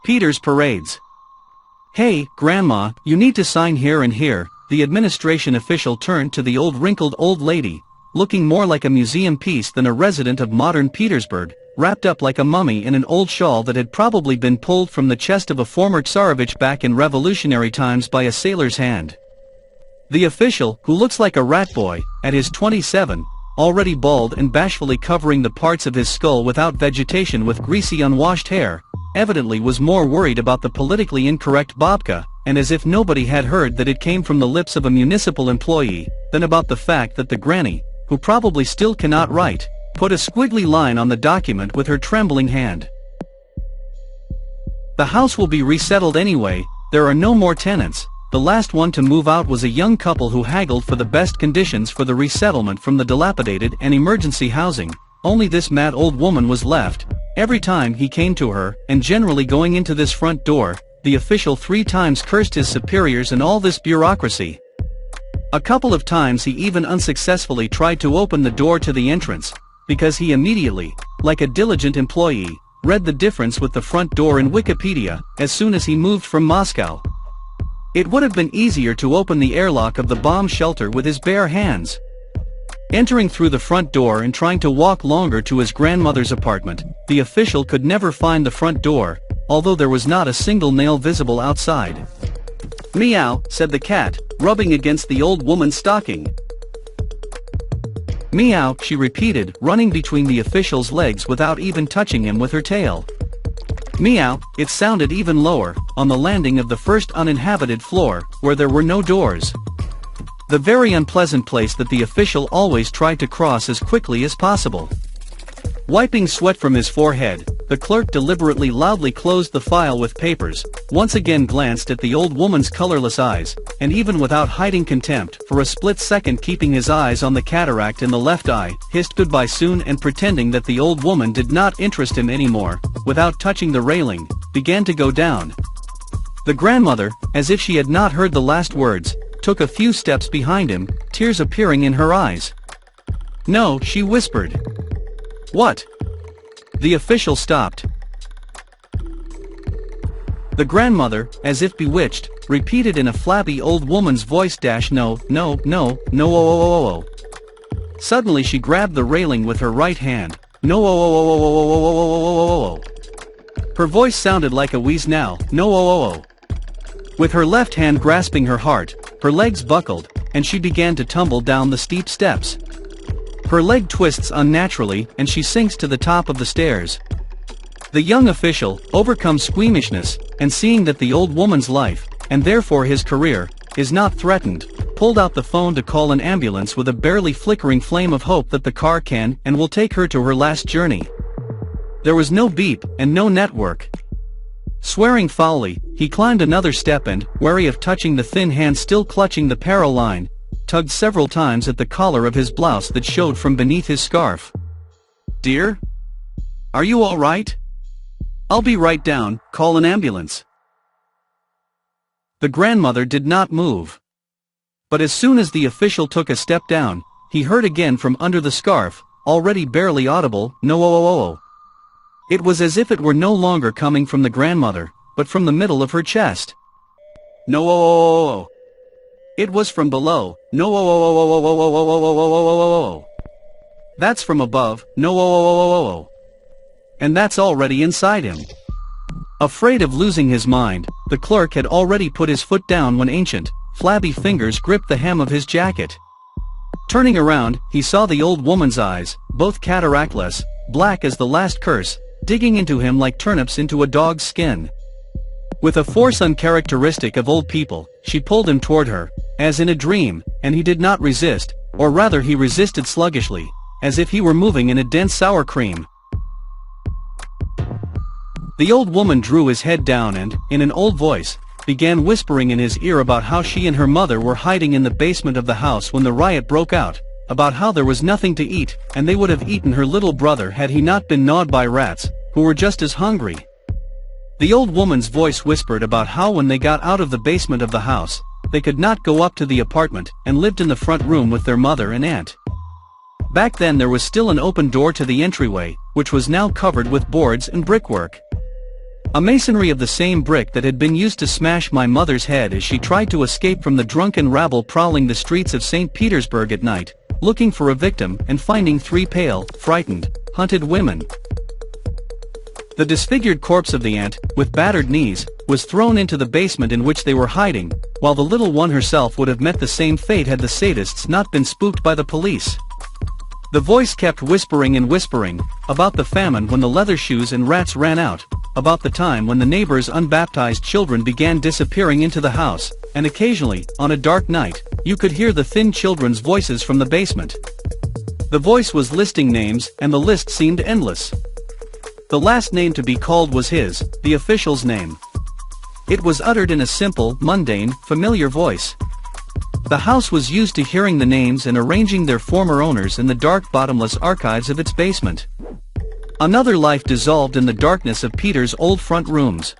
Peter's parades. "Hey, Grandma, you need to sign here and here." The administration official turned to the wrinkled old lady, looking more like a museum piece than a resident of modern Petersburg, wrapped up like a mummy in an old shawl that had probably been pulled from the chest of a former Tsarevich back in revolutionary times by a sailor's hand. The official, who looks like a rat boy, at his 27, already bald and bashfully covering the parts of his skull without vegetation with greasy unwashed hair, evidently was more worried about the politically incorrect babka, and as if nobody had heard that it came from the lips of a municipal employee, than about the fact that the granny, who probably still cannot write, put a squiggly line on the document with her trembling hand. "The house will be resettled anyway, there are no more tenants." The last one to move out was a young couple who haggled for the best conditions for the resettlement from the dilapidated and emergency housing. Only this mad old woman was left. Every time he came to her, and generally going into this front door, the official 3 times cursed his superiors and all this bureaucracy. A couple of times he even unsuccessfully tried to open the door to the entrance, because he immediately, like a diligent employee, read the difference with the front door in Wikipedia, as soon as he moved from Moscow. It would have been easier to open the airlock of the bomb shelter with his bare hands. Entering through the front door and trying to walk longer to his grandmother's apartment, the official could never find the front door, although there was not a single nail visible outside. "Meow," said the cat, rubbing against the old woman's stocking. "Meow," she repeated, running between the official's legs without even touching him with her tail. "Meow." It sounded even lower, on the landing of the first uninhabited floor, where there were no doors. The very unpleasant place that the official always tried to cross as quickly as possible. Wiping sweat from his forehead, the clerk deliberately loudly closed the file with papers, once again glanced at the old woman's colorless eyes, and even without hiding contempt, for a split second keeping his eyes on the cataract in the left eye, hissed goodbye soon and pretending that the old woman did not interest him anymore, without touching the railing, began to go down. The grandmother, as if she had not heard the last words, took a few steps behind him, tears appearing in her eyes. "No," she whispered. "What?" The official stopped. The grandmother, as if bewitched, repeated in a flabby old woman's voice, "No, no, no, no, oh, oh, oh, oh." Suddenly she grabbed the railing with her right hand. "No, oh, oh, oh, oh, oh, oh, oh, oh, oh, oh, oh." Her voice sounded like a wheeze now. "No, oh, oh, oh." With her left hand grasping her heart, her legs buckled, and she began to tumble down the steep steps. Her leg twists unnaturally, and she sinks to the top of the stairs. The young official, overcome squeamishness, and seeing that the old woman's life, and therefore his career, is not threatened, pulled out the phone to call an ambulance with a barely flickering flame of hope that the car can and will take her to her last journey. There was no beep, and no network. Swearing foully, he climbed another step and, wary of touching the thin hand still clutching the peril line, tugged several times at the collar of his blouse that showed from beneath his scarf. "Dear? Are you all right? I'll be right down, call an ambulance." The grandmother did not move. But as soon as the official took a step down, he heard again from under the scarf, already barely audible, "No, oh, oh, oh." It was as if it were no longer coming from the grandmother, but from the middle of her chest. "No, oh, oh, oh, oh." It was from below. "No, oh, oh, oh, oh, oh, oh, oh, oh, oh, oh, oh, oh, oh." That's from above. "No, oh, oh, oh, oh, oh." And that's already inside him. Afraid of losing his mind, the clerk had already put his foot down when ancient, flabby fingers gripped the hem of his jacket. Turning around, he saw the old woman's eyes, both cataractless, black as the last curse, digging into him like turnips into a dog's skin. With a force uncharacteristic of old people, she pulled him toward her, as in a dream, and he did not resist, or rather he resisted sluggishly, as if he were moving in a dense sour cream. The old woman drew his head down and, in an old voice, began whispering in his ear about how she and her mother were hiding in the basement of the house when the riot broke out, about how there was nothing to eat, and they would have eaten her little brother had he not been gnawed by rats, who were just as hungry. The old woman's voice whispered about how when they got out of the basement of the house, they could not go up to the apartment, and lived in the front room with their mother and aunt. Back then there was still an open door to the entryway, which was now covered with boards and brickwork. A masonry of the same brick that had been used to smash my mother's head as she tried to escape from the drunken rabble prowling the streets of St. Petersburg at night, looking for a victim and finding 3 pale, frightened, hunted women. The disfigured corpse of the aunt, with battered knees, was thrown into the basement in which they were hiding, while the little one herself would have met the same fate had the sadists not been spooked by the police. The voice kept whispering and whispering, about the famine when the leather shoes and rats ran out, about the time when the neighbors' unbaptized children began disappearing into the house, and occasionally, on a dark night, you could hear the thin children's voices from the basement. The voice was listing names, and the list seemed endless. The last name to be called was his, the official's name. It was uttered in a simple, mundane, familiar voice. The house was used to hearing the names and arranging their former owners in the dark bottomless archives of its basement. Another life dissolved in the darkness of Peter's old front rooms.